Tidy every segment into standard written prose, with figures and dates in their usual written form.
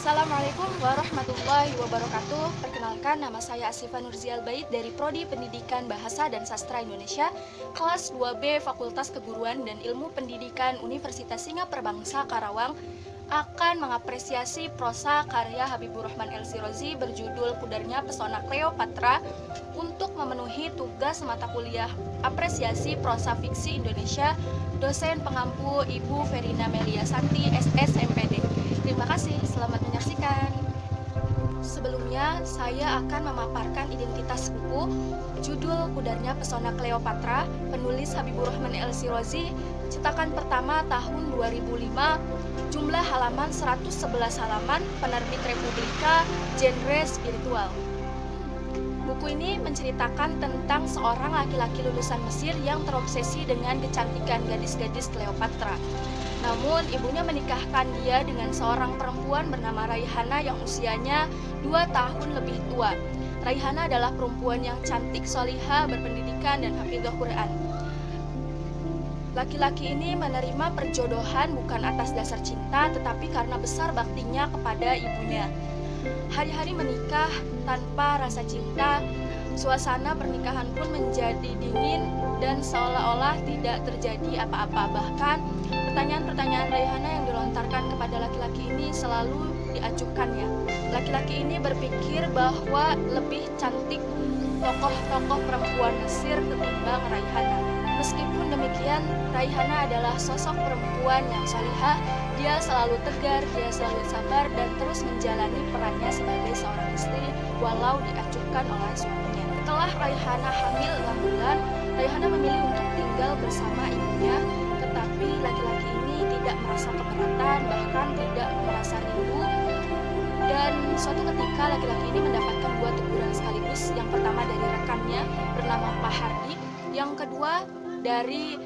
Assalamualaikum warahmatullahi wabarakatuh. Perkenalkan, nama saya Asifa Nurzi Albaid dari Prodi Pendidikan Bahasa dan Sastra Indonesia, kelas 2B Fakultas Keguruan dan Ilmu Pendidikan Universitas Singapura Bangsa Karawang, akan mengapresiasi prosa karya Habibur Rahman El-Shirozi berjudul Pudarnya Pesona Kleopatra untuk memenuhi tugas mata kuliah apresiasi prosa fiksi Indonesia dosen pengampu Ibu Verina Melia Santi, SS MPD. Terima kasih, selamat menyaksikan. Sebelumnya, saya akan memaparkan identitas buku, judul Pudarnya Pesona Kleopatra, penulis Habibur Rahman El-Shirozi, cetakan pertama tahun 2005, jumlah halaman 111 halaman, penerbit Republika, genre spiritual. Buku ini menceritakan tentang seorang laki-laki lulusan Mesir yang terobsesi dengan kecantikan gadis-gadis Kleopatra. Namun, ibunya menikahkan dia dengan seorang perempuan bernama Raihana yang usianya 2 tahun lebih tua. Raihana adalah perempuan yang cantik, solihah, berpendidikan, dan hafizah Quran. Laki-laki ini menerima perjodohan bukan atas dasar cinta, tetapi karena besar baktinya kepada ibunya. Hari-hari menikah tanpa rasa cinta, suasana pernikahan pun menjadi dingin dan seolah-olah tidak terjadi apa-apa. Bahkan pertanyaan-pertanyaan Raihana yang dilontarkan kepada laki-laki ini selalu diajukannya. Laki-laki ini berpikir bahwa lebih cantik tokoh-tokoh perempuan Mesir ketimbang Raihana. Meskipun demikian, Raihana adalah sosok perempuan yang salihah. Dia selalu tegar, dia selalu sabar, dan terus menjalani perannya sebagai seorang istri walau diacuhkan oleh suaminya. Setelah Raihana hamil 6 bulan, Raihana memilih untuk tinggal bersama ibunya, tetapi laki-laki ini tidak merasa keberatan, bahkan tidak merasa rindu. Dan suatu ketika laki-laki ini mendapatkan 2 teguran sekaligus. Yang pertama dari rekannya bernama Pak Hardi, yang kedua dari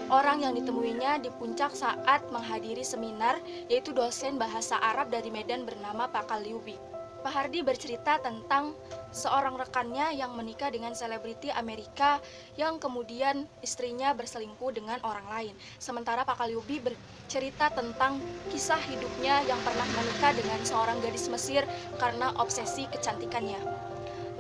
orang yang ditemuinya di puncak saat menghadiri seminar, yaitu dosen bahasa Arab dari Medan bernama Pak Kalyubi. Pak Hardi bercerita tentang seorang rekannya yang menikah dengan selebriti Amerika yang kemudian istrinya berselingkuh dengan orang lain. Sementara Pak Kalyubi bercerita tentang kisah hidupnya yang pernah menikah dengan seorang gadis Mesir karena obsesi kecantikannya.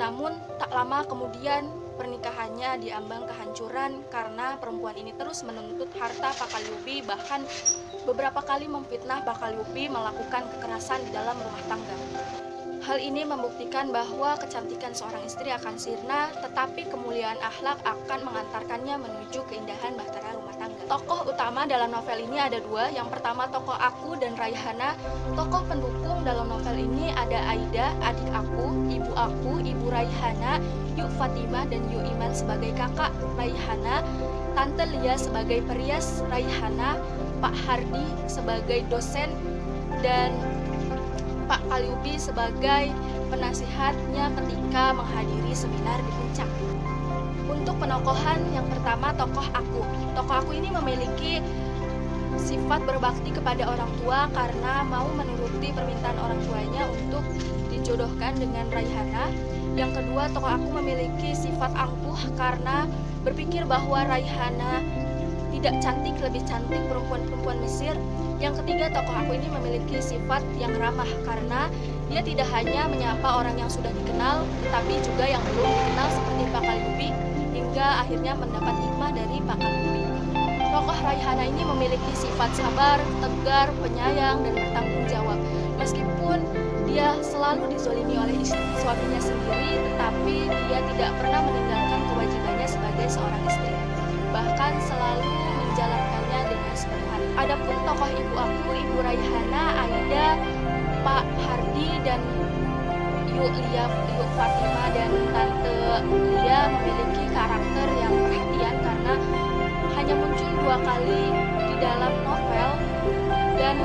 Namun tak lama kemudian pernikahannya diambang kehancuran karena perempuan ini terus menuntut harta Pak Kalyubi, bahkan beberapa kali memfitnah Pak Kalyubi melakukan kekerasan di dalam rumah tangga. Hal ini membuktikan bahwa kecantikan seorang istri akan sirna, tetapi kemuliaan akhlak akan mengantarkannya menuju keindahan bahtera rumah tangga. Tokoh utama dalam novel ini ada 2. Yang pertama tokoh aku dan Raihana. Tokoh pendukung dalam novel ini ada Aida, adik aku, Ibu Raihana, Yuk Fatimah dan Yuk Iman sebagai kakak Raihana, Tante Lia sebagai perias Raihana, Pak Hardi sebagai dosen, dan Pak Kalyubi sebagai penasihatnya ketika menghadiri seminar di puncak. Untuk penokohan, yang pertama tokoh aku. Tokoh aku ini memiliki sifat berbakti kepada orang tua karena mau menuruti permintaan orang tuanya untuk dijodohkan dengan Raihana. Yang kedua, tokoh aku memiliki sifat angkuh karena berpikir bahwa Raihana tidak cantik, lebih cantik perempuan-perempuan Mesir. Yang ketiga, tokoh aku ini memiliki sifat yang ramah karena dia tidak hanya menyapa orang yang sudah dikenal, tetapi juga yang belum dikenal seperti Pak Kalyubi, hingga akhirnya mendapat hikmah dari Pak Kalyubi. Tokoh Raihana ini memiliki sifat sabar, tegar, penyayang, dan bertanggung jawab. Meskipun dia selalu dizolimi oleh suaminya sendiri, tetapi dia tidak pernah meninggalkan kewajibannya sebagai seorang istri, bahkan selalu menjalankannya dengan sepenuh hati. Adapun tokoh ibu aku, Ibu Raihana, Aida, Pak Hardi, dan Yuk Fatimah dan Tante Lia memiliki karakter yang perhatian karena hanya muncul 2 kali di dalam novel, dan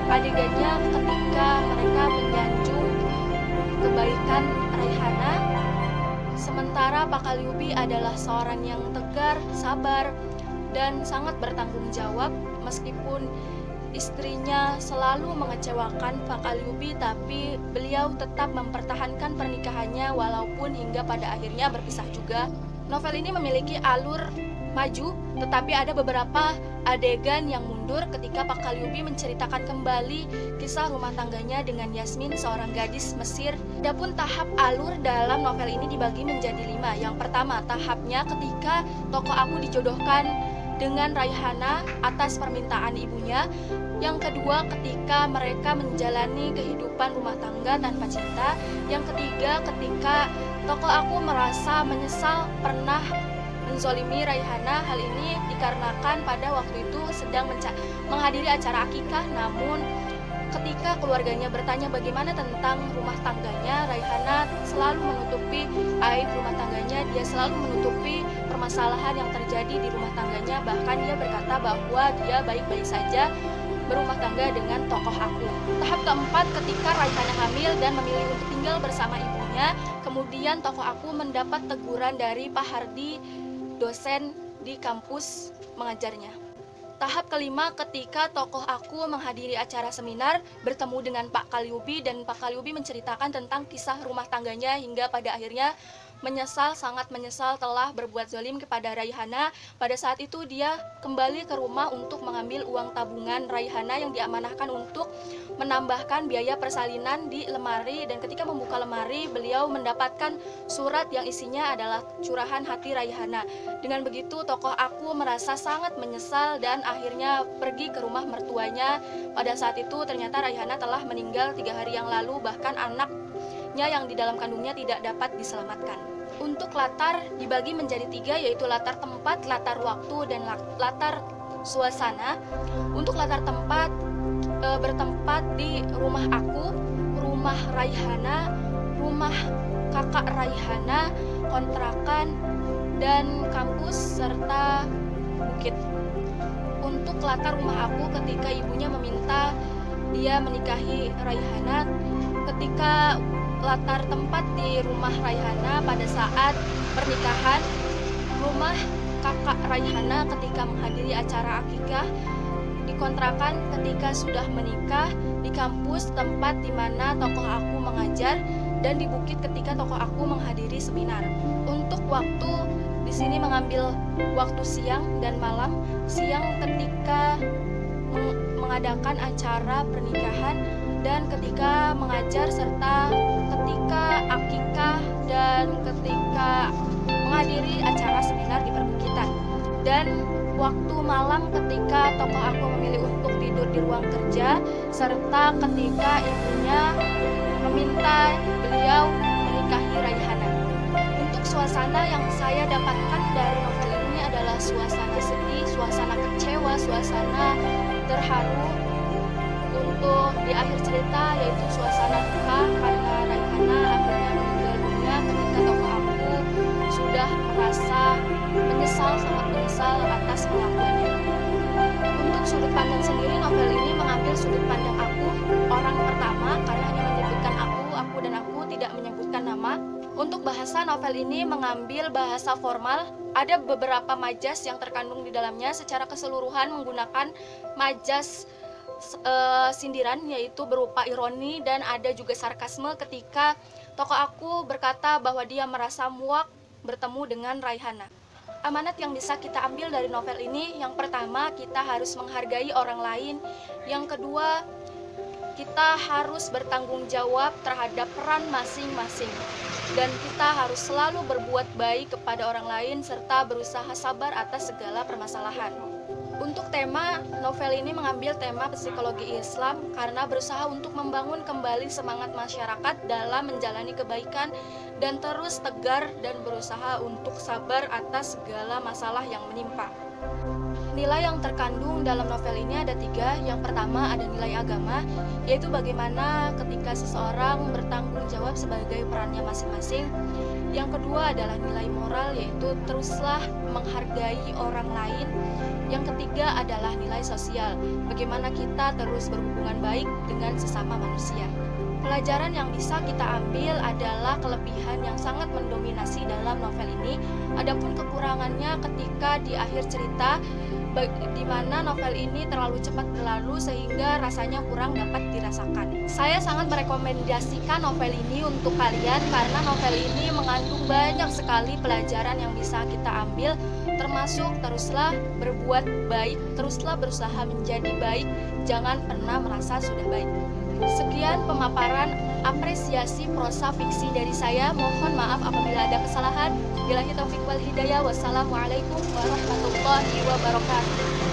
adegannya ketika mereka menyanjung kebaikan Raihana. Sementara Pak Kalyubi adalah seorang yang tegar, sabar, dan sangat bertanggung jawab. Meskipun istrinya selalu mengecewakan Pak Kalyubi, tapi beliau tetap mempertahankan pernikahannya walaupun hingga pada akhirnya berpisah juga. Novel ini memiliki alur maju, tetapi ada beberapa adegan yang mundur ketika Pak Kalyubi menceritakan kembali kisah rumah tangganya dengan Yasmin, seorang gadis Mesir. Adapun tahap alur dalam novel ini dibagi menjadi 5. Yang pertama, tahapnya ketika tokoh aku dijodohkan dengan Raihana atas permintaan ibunya. Yang kedua, ketika mereka menjalani kehidupan rumah tangga tanpa cinta. Yang ketiga, ketika tokoh aku merasa menyesal pernah menzolimi Raihana. Hal ini dikarenakan pada waktu itu sedang menghadiri acara akikah, namun ketika keluarganya bertanya bagaimana tentang rumah tangganya, Raihana selalu menutupi aib rumah tangganya. Dia selalu menutupi permasalahan yang terjadi di rumah tangganya. Bahkan dia berkata bahwa dia baik-baik saja berumah tangga dengan tokoh aku. Tahap keempat, ketika Raihana hamil dan memilih untuk tinggal bersama ibunya, kemudian tokoh aku mendapat teguran dari Pak Hardi, dosen di kampus mengajarnya. Tahap kelima, ketika tokoh aku menghadiri acara seminar, bertemu dengan Pak Kalyubi, dan Pak Kalyubi menceritakan tentang kisah rumah tangganya hingga pada akhirnya menyesal, sangat menyesal telah berbuat zalim kepada Raihana. Pada saat itu dia kembali ke rumah untuk mengambil uang tabungan Raihana yang diamanahkan untuk menambahkan biaya persalinan di lemari, dan ketika membuka lemari beliau mendapatkan surat yang isinya adalah curahan hati Raihana. Dengan begitu tokoh aku merasa sangat menyesal dan akhirnya pergi ke rumah mertuanya. Pada saat itu ternyata Raihana telah meninggal 3 hari yang lalu, bahkan anaknya yang di dalam kandungnya tidak dapat diselamatkan. Untuk latar dibagi menjadi 3, yaitu latar tempat, latar waktu, dan latar suasana. Untuk latar tempat, bertempat di rumah aku, rumah Raihana, rumah kakak Raihana, kontrakan, dan kampus, serta bukit. Untuk latar rumah aku, ketika ibunya meminta dia menikahi Raihana. Ketika latar tempat di rumah Raihana pada saat pernikahan, rumah kakak Raihana ketika menghadiri acara akikah, dikontrakan ketika sudah menikah, di kampus tempat di mana tokoh aku mengajar, dan di bukit ketika tokoh aku menghadiri seminar. Untuk waktu di sini mengambil waktu siang dan malam. Siang ketika mengadakan acara pernikahan, dan ketika mengajar, serta ketika akikah, dan ketika menghadiri acara seminar di perbukitan. Dan waktu malam ketika tokoh aku memilih untuk tidur di ruang kerja, serta ketika ibunya meminta beliau menikahi Raihana. Untuk suasana yang saya dapatkan dari novel ini adalah suasana sedih, suasana kecewa, suasana terharu. Untuk di akhir cerita yaitu suasana duka karena Raihana akhirnya meninggal dunia ketika tokoh aku sudah merasa menyesal, sangat menyesal atas kelakuannya. Untuk sudut pandang sendiri, novel ini mengambil sudut pandang aku, orang pertama, karena hanya menyebutkan aku dan aku, tidak menyebutkan nama. Untuk bahasa, novel ini mengambil bahasa formal. Ada beberapa majas yang terkandung di dalamnya. Secara keseluruhan menggunakan majas sindiran, yaitu berupa ironi, dan ada juga sarkasme ketika tokoh aku berkata bahwa dia merasa muak bertemu dengan Raihana. Amanat yang bisa kita ambil dari novel ini, yang pertama, kita harus menghargai orang lain. Yang kedua, kita harus bertanggung jawab terhadap peran masing-masing. Dan kita harus selalu berbuat baik kepada orang lain, serta berusaha sabar atas segala permasalahan. Untuk tema, novel ini mengambil tema psikologi Islam karena berusaha untuk membangun kembali semangat masyarakat dalam menjalani kebaikan dan terus tegar dan berusaha untuk sabar atas segala masalah yang menimpa. Nilai yang terkandung dalam novel ini ada 3. Yang pertama ada nilai agama, yaitu bagaimana ketika seseorang bertanggung jawab sebagai perannya masing-masing. Yang kedua adalah nilai moral, yaitu teruslah menghargai orang lain. Yang ketiga adalah nilai sosial, bagaimana kita terus berhubungan baik dengan sesama manusia. Pelajaran yang bisa kita ambil adalah kelebihan yang sangat mendominasi dalam novel ini. Adapun kekurangannya ketika di akhir cerita, di mana novel ini terlalu cepat berlalu sehingga rasanya kurang dapat dirasakan. Saya sangat merekomendasikan novel ini untuk kalian karena novel ini mengandung banyak sekali pelajaran yang bisa kita ambil, termasuk teruslah berbuat baik, teruslah berusaha menjadi baik, jangan pernah merasa sudah baik. Sekian pemaparan apresiasi prosa fiksi dari saya. Mohon maaf apabila ada kesalahan. Billahi taufiq wal hidayah. Wassalamualaikum warahmatullahi wabarakatuh.